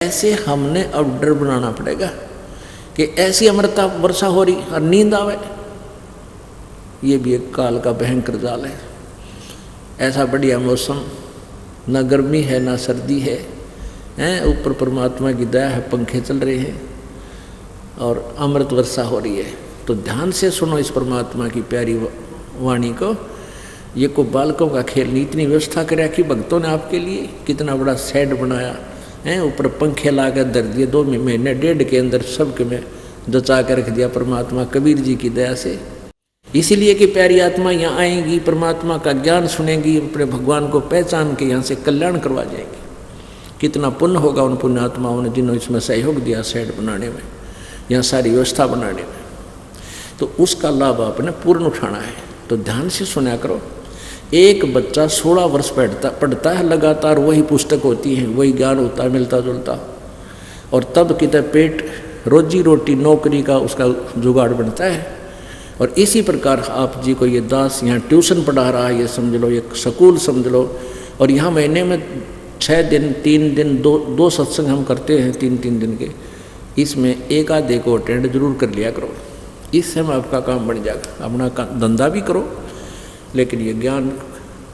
ऐसे हमने अब डर बनाना पड़ेगा कि ऐसी अमृता वर्षा हो रही और नींद आवे। ये भी एक काल का भयंकर जाल है। ऐसा बढ़िया मौसम, ना गर्मी है ना सर्दी है, ऊपर परमात्मा की दया है, पंखे चल रहे हैं और अमृत वर्षा हो रही है। तो ध्यान से सुनो इस परमात्मा की प्यारी वाणी को। ये को बालकों का खेल नहीं, इतनी व्यवस्था कर रखी भक्तों ने आपके लिए, कितना बड़ा सेट बनाया है, ऊपर पंखे ला कर धर दिए, 2 महीने 1.5 के अंदर सबके में जचा कर रख दिया परमात्मा कबीर जी की दया से। इसीलिए कि प्यारी आत्मा यहाँ आएंगी, परमात्मा का ज्ञान सुनेंगी, अपने भगवान को पहचान के यहाँ से कल्याण करवा जाएंगी। कितना पुण्य होगा उन पुण्य आत्माओं ने जिन्होंने इसमें सहयोग दिया सेट बनाने में, यहाँ सारी व्यवस्था बनाने में। तो उसका लाभ आपने पूर्ण उठाना है। तो ध्यान से सुना करो। एक बच्चा 16 वर्ष पढ़ता है लगातार, वही पुस्तक होती है, वही ज्ञान होता है मिलता जुलता, और तब कितने पेट रोजी रोटी नौकरी का उसका जुगाड़ बनता है। और इसी प्रकार आप जी को ये दास यहाँ ट्यूशन पढ़ा रहा है, ये समझ लो, एक स्कूल समझ लो। और यहाँ महीने में 6 दिन 3 दिन दो सत्संग हम करते हैं 3-3 दिन के, इसमें एक आधे को अटेंड जरूर कर लिया करो। इससे में आपका काम बन जाएगा। अपना धंधा भी करो, लेकिन ये ज्ञान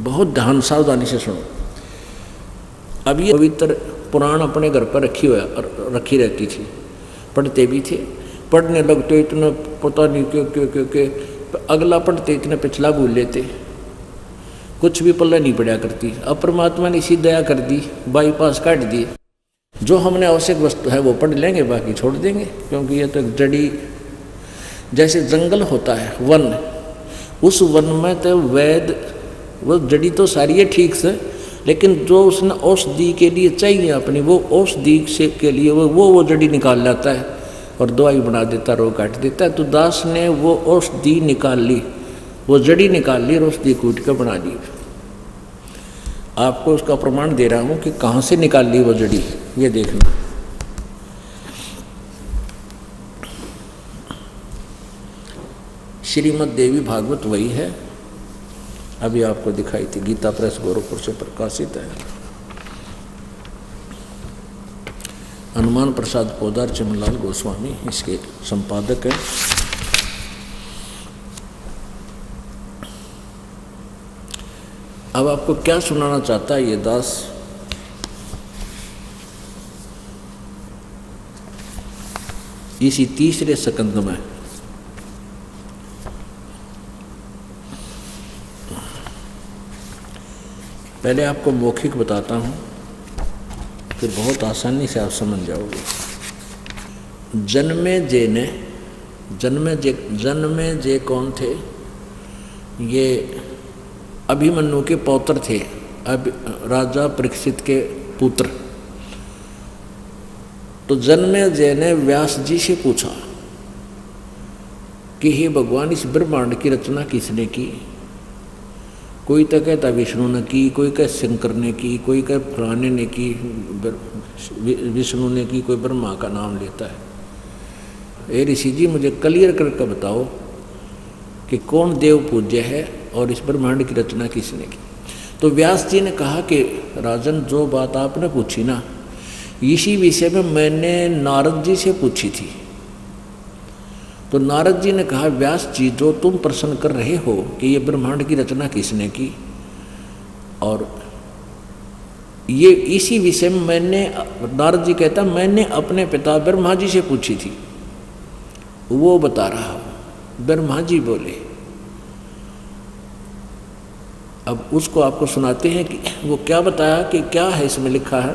बहुत ध्यान सावधानी से सुनो। अब ये पवित्र पुराण अपने घर पर रखी रहती थी, पढ़ते भी थे, पढ़ने लगते इतना पता नहीं क्यों अगला पढ़ते इतना पिछला भूल लेते, कुछ भी पल्ला नहीं पड़ा करती। अब परमात्मा ने इसी दया कर दी, बाईपास काट दिए। जो हमने आवश्यक वस्तु है वो पढ़ लेंगे, बाकी छोड़ देंगे, क्योंकि ये तो एक जड़ी, जैसे जंगल होता है वन, उस वन में तो वैद वो जड़ी तो सारी है ठीक से, लेकिन जो उसने औषधि के लिए चाहिए अपनी, वो औषधि से के लिए वो जड़ी निकाल लाता है और दवाई बना देता, रोग काट देता है। तो दास ने वो औषधि निकाल ली, वो जड़ी निकाल ली और औषधि कूट कर बना ली। आपको उसका प्रमाण दे रहा हूँ कि कहाँ से निकाल ली वो जड़ी, ये देखना। श्रीमद् देवी भागवत वही है, अभी आपको दिखाई थी, गीता प्रेस गोरखपुर से प्रकाशित है। हनुमान प्रसाद पोदार चमनलाल गोस्वामी इसके संपादक हैं। अब आपको क्या सुनाना चाहता है ये दास, इसी तीसरे स्कंद में। पहले आपको मौखिक बताता हूँ, फिर बहुत आसानी से आप समझ जाओगे। जन्मे जे कौन थे? ये अभिमन्यु के पौत्र थे, राजा परीक्षित के पुत्र। तो जन्मेजय ने व्यास जी से पूछा कि हे भगवान, इस ब्रह्मांड की रचना किसने की? कोई तो कहता विष्णु ने की, कोई कह शंकर ने की, कोई कह फलाने ने की, विष्णु ने की, कोई ब्रह्मा का नाम लेता है। ए ऋषि जी, मुझे क्लियर करके बताओ कि कौन देव पूज्य है और इस ब्रह्मांड की रचना किसने की? तो व्यास जी ने कहा कि राजन, जो बात आपने पूछी ना, इसी विषय में मैंने नारद जी से पूछी थी। तो नारद जी ने कहा, व्यास जी, जो तुम प्रश्न कर रहे हो कि ये ब्रह्मांड की रचना किसने की, और ये इसी विषय में मैंने, नारद जी कहता, मैंने अपने पिता ब्रह्मा जी से पूछी थी, वो बता रहा हूं। ब्रह्मा जी बोले। अब उसको आपको सुनाते हैं कि वो क्या बताया, कि क्या है इसमें लिखा है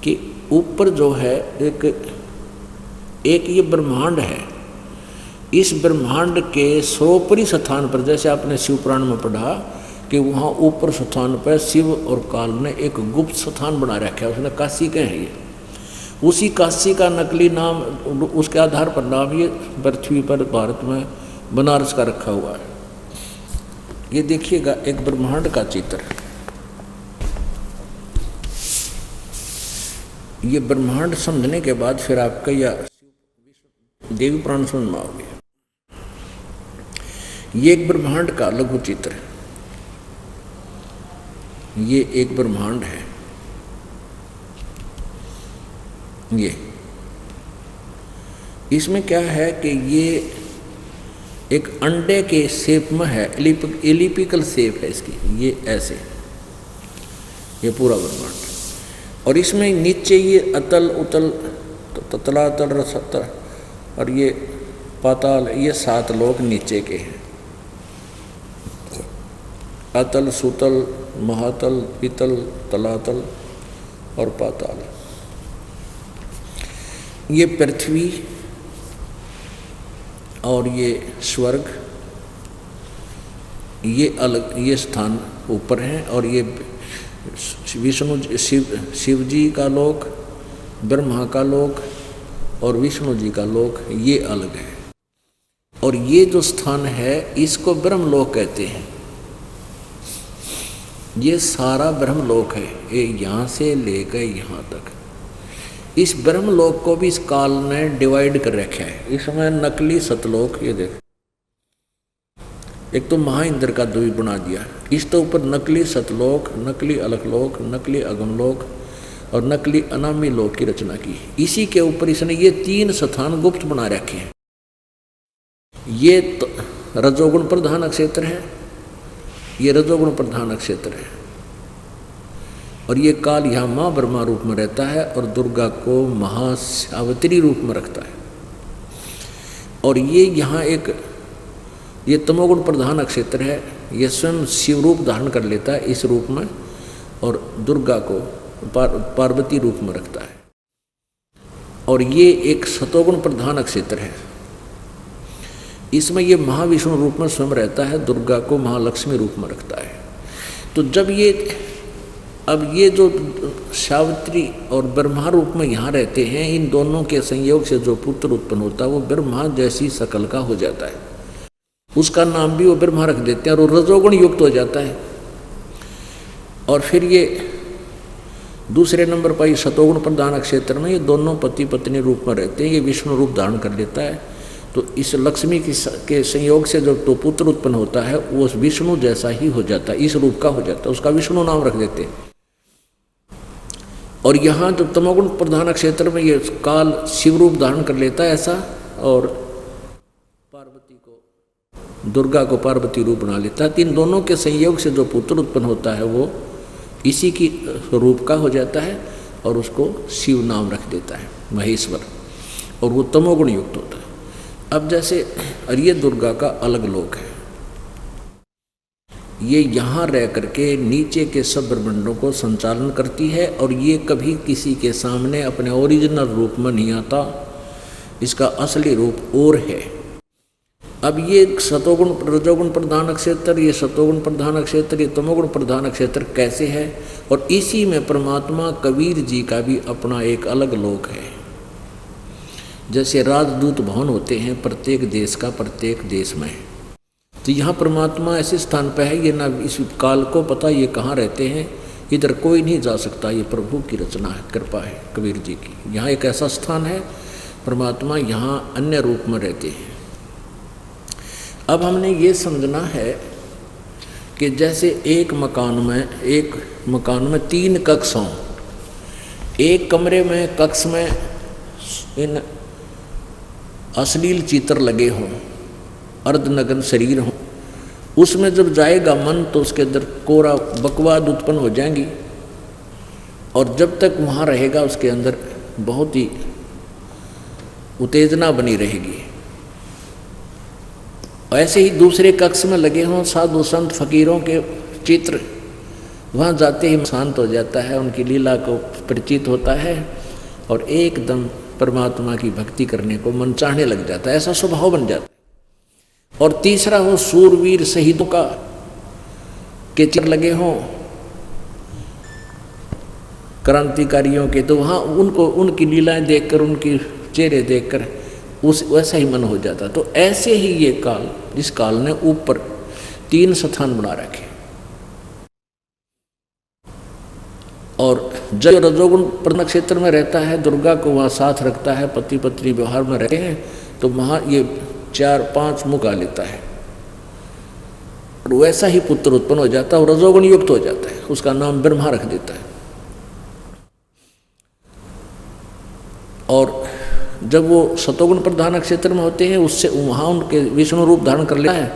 कि ऊपर जो है एक ये ब्रह्मांड है, इस ब्रह्मांड के सर्वोपरि स्थान पर, जैसे आपने शिव पुराण में पढ़ा कि वहाँ ऊपर स्थान पर शिव और काल ने एक गुप्त स्थान बना रखा है, उसने काशी के हैं। ये उसी काशी का नकली नाम, उसके आधार पर नाम ये पृथ्वी पर भारत में बनारस का रखा हुआ है। ये देखिएगा एक ब्रह्मांड का चित्र। ये ब्रह्मांड समझने के बाद फिर आपका या देवी पुराण समझ में आओगे। ये एक ब्रह्मांड का लघु चित्र है। ये एक ब्रह्मांड है। ये इसमें क्या है कि ये एक अंडे के शेप में है, एलिपिकल शेप है इसकी, ये ऐसे, ये पूरा ब्रह्मांड। और इसमें नीचे ये अतल उतल ततलातल रसतल और ये पाताल, ये 7 लोक नीचे के हैं। अतल सुतल महातल पितल तलातल और पाताल। ये पृथ्वी और ये स्वर्ग, ये अलग, ये स्थान ऊपर हैं। और ये विष्णु शिव जी का लोक, ब्रह्मा का लोक और विष्णु जी का लोक, ये अलग है। और ये जो स्थान है इसको ब्रह्मलोक कहते हैं। ये सारा ब्रह्मलोक है, ये यहाँ से लेकर यहाँ तक। इस ब्रह्मलोक को भी इस काल ने डिवाइड कर रखा है। इसमें नकली सतलोक, ये देख, एक तो महाइंद्र का द्वीप बना दिया, इसके ऊपर नकली सतलोक, नकली अलकलोक, नकली अगमलोक और नकली अनामी लोक की रचना की। इसी के ऊपर इसने ये 3 स्थान गुप्त बना रखे हैं। ये तो रजोगुण प्रधान क्षेत्र है, ये रजोगुण प्रधान क्षेत्र है। और ये काल यहाँ माँ ब्रह्मा रूप में रहता है और दुर्गा को महासावित्री रूप में रखता है। और ये यहाँ एक, ये तमोगुण प्रधान क्षेत्र है, ये स्वयं शिव रूप धारण कर लेता है इस रूप में और दुर्गा को पार्वती रूप में रखता है। और ये एक सतोगुण प्रधान क्षेत्र है, इसमें ये महाविष्णु रूप में स्वयं रहता है, दुर्गा को महालक्ष्मी रूप में रखता है। तो जब ये, अब ये जो सावित्री और ब्रह्मा रूप में यहाँ रहते हैं, इन दोनों के संयोग से जो पुत्र उत्पन्न होता है वो ब्रह्मा जैसी शकल का हो जाता है। उसका नाम भी वो ब्रह्मा रख देते हैं और वो रजोगुण युक्त हो जाता है। और फिर ये दूसरे नंबर पर सतोगुण प्रधान क्षेत्र में ये दोनों पति पत्नी रूप में रहते हैं, ये विष्णु रूप धारण कर लेता है। तो इस लक्ष्मी के संयोग से जो तो पुत्र उत्पन्न होता है वो विष्णु जैसा ही हो जाता है, इस रूप का हो जाता है, उसका विष्णु नाम रख देते हैं। और यहाँ जो तमोगुण प्रधान क्षेत्र में ये काल शिव रूप धारण कर लेता है ऐसा, और पार्वती को, दुर्गा को पार्वती रूप बना लेता है। इन दोनों के संयोग से जो पुत्र उत्पन्न होता है वो इसी की रूप का हो जाता है और उसको शिव नाम रख देता है, महेश्वर, और वो तमोगुण युक्त होता है। अब जैसे, और ये दुर्गा का अलग लोक है, ये यहाँ रह करके नीचे के सब ब्रह्मांडों को संचालन करती है और ये कभी किसी के सामने अपने ओरिजिनल रूप में नहीं आता, इसका असली रूप और है। अब ये सतोगुण रजोगुण प्रधान क्षेत्र, ये सतोगुण प्रधान क्षेत्र, ये तमोगुण प्रधान क्षेत्र कैसे है? और इसी में परमात्मा कबीर जी का भी अपना एक अलग लोक है। जैसे राजदूत भवन होते हैं प्रत्येक देश का, प्रत्येक देश में, तो यहाँ परमात्मा ऐसे स्थान पर है, ये ना इस काल को पता ये कहाँ रहते हैं, इधर कोई नहीं जा सकता, ये प्रभु की रचना है, कृपा है कबीर जी की। यहाँ एक ऐसा स्थान है, परमात्मा यहाँ अन्य रूप में रहते हैं। अब हमने ये समझना है कि जैसे एक मकान में 3 कक्ष हों, एक कमरे में कक्ष में इन अश्लील चित्र लगे हों, अर्धनग्न शरीर हों, उसमें जब जाएगा मन तो उसके अंदर कोरा बकवाद उत्पन्न हो जाएंगी और जब तक वहाँ रहेगा उसके अंदर बहुत ही उत्तेजना बनी रहेगी। ऐसे ही दूसरे कक्ष में लगे हों साधु संत फकीरों के चित्र, वहाँ जाते ही शांत हो जाता है, उनकी लीला को परिचित होता है और एकदम परमात्मा की भक्ति करने को मन चाहने लग जाता है, ऐसा स्वभाव बन जाता है। और तीसरा हो सूरवीर शहीदों का के चित्र लगे हों, क्रांतिकारियों के, तो वहाँ उनको उनकी लीलाएं देखकर, उनकी चेहरे देखकर उस वैसा ही मन हो जाता। तो ऐसे ही ये काल, जिस काल ने ऊपर 3 स्थान बना रखे, और जब रजोगुण प्रधान क्षेत्र में रहता है, दुर्गा को वहाँ साथ रखता है, पति पत्नी व्यवहार में रहते हैं, तो वहाँ ये 4-5 मुख आ लेता है और वैसा ही पुत्र उत्पन्न हो जाता है और रजोगुण युक्त हो जाता है, उसका नाम ब्रह्मा रख देता है। और जब वो सतोगुण प्रधान क्षेत्र में होते हैं उससे वहाँ उनके विष्णु रूप धारण कर लेता है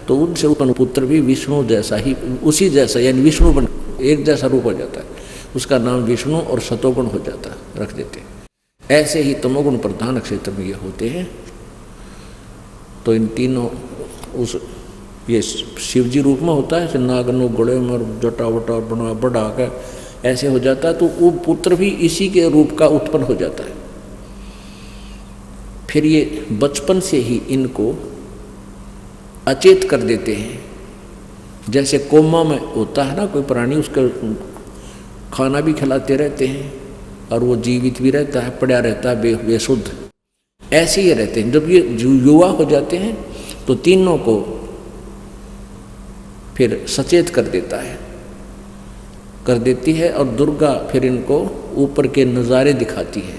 तो उनसे उत्पन्न पुत्र भी विष्णु जैसा ही, उसी जैसा, यानी विष्णु बन एक जैसा रूप हो जाता है। उसका नाम विष्णु और सतोगुण हो जाता है, रख देते हैं। ऐसे ही तमोगुण प्रधान क्षेत्र में ये होते हैं। तो इन तीनों उस ये शिवजी रूप में होता है, नागनो गोड़े में जटा वटा बना बढ़ा के ऐसे हो जाता है, तो वो पुत्र भी इसी के रूप का उत्पन्न हो जाता है। फिर ये बचपन से ही इनको अचेत कर देते हैं। जैसे कोमा में होता है ना कोई प्राणी, उसका खाना भी खिलाते रहते हैं और वो जीवित भी रहता है, पड़ा रहता है बेसुध, ऐसे ही रहते हैं। जब ये युवा हो जाते हैं तो तीनों को फिर सचेत कर देता है, कर देती है, और दुर्गा फिर इनको ऊपर के नज़ारे दिखाती है।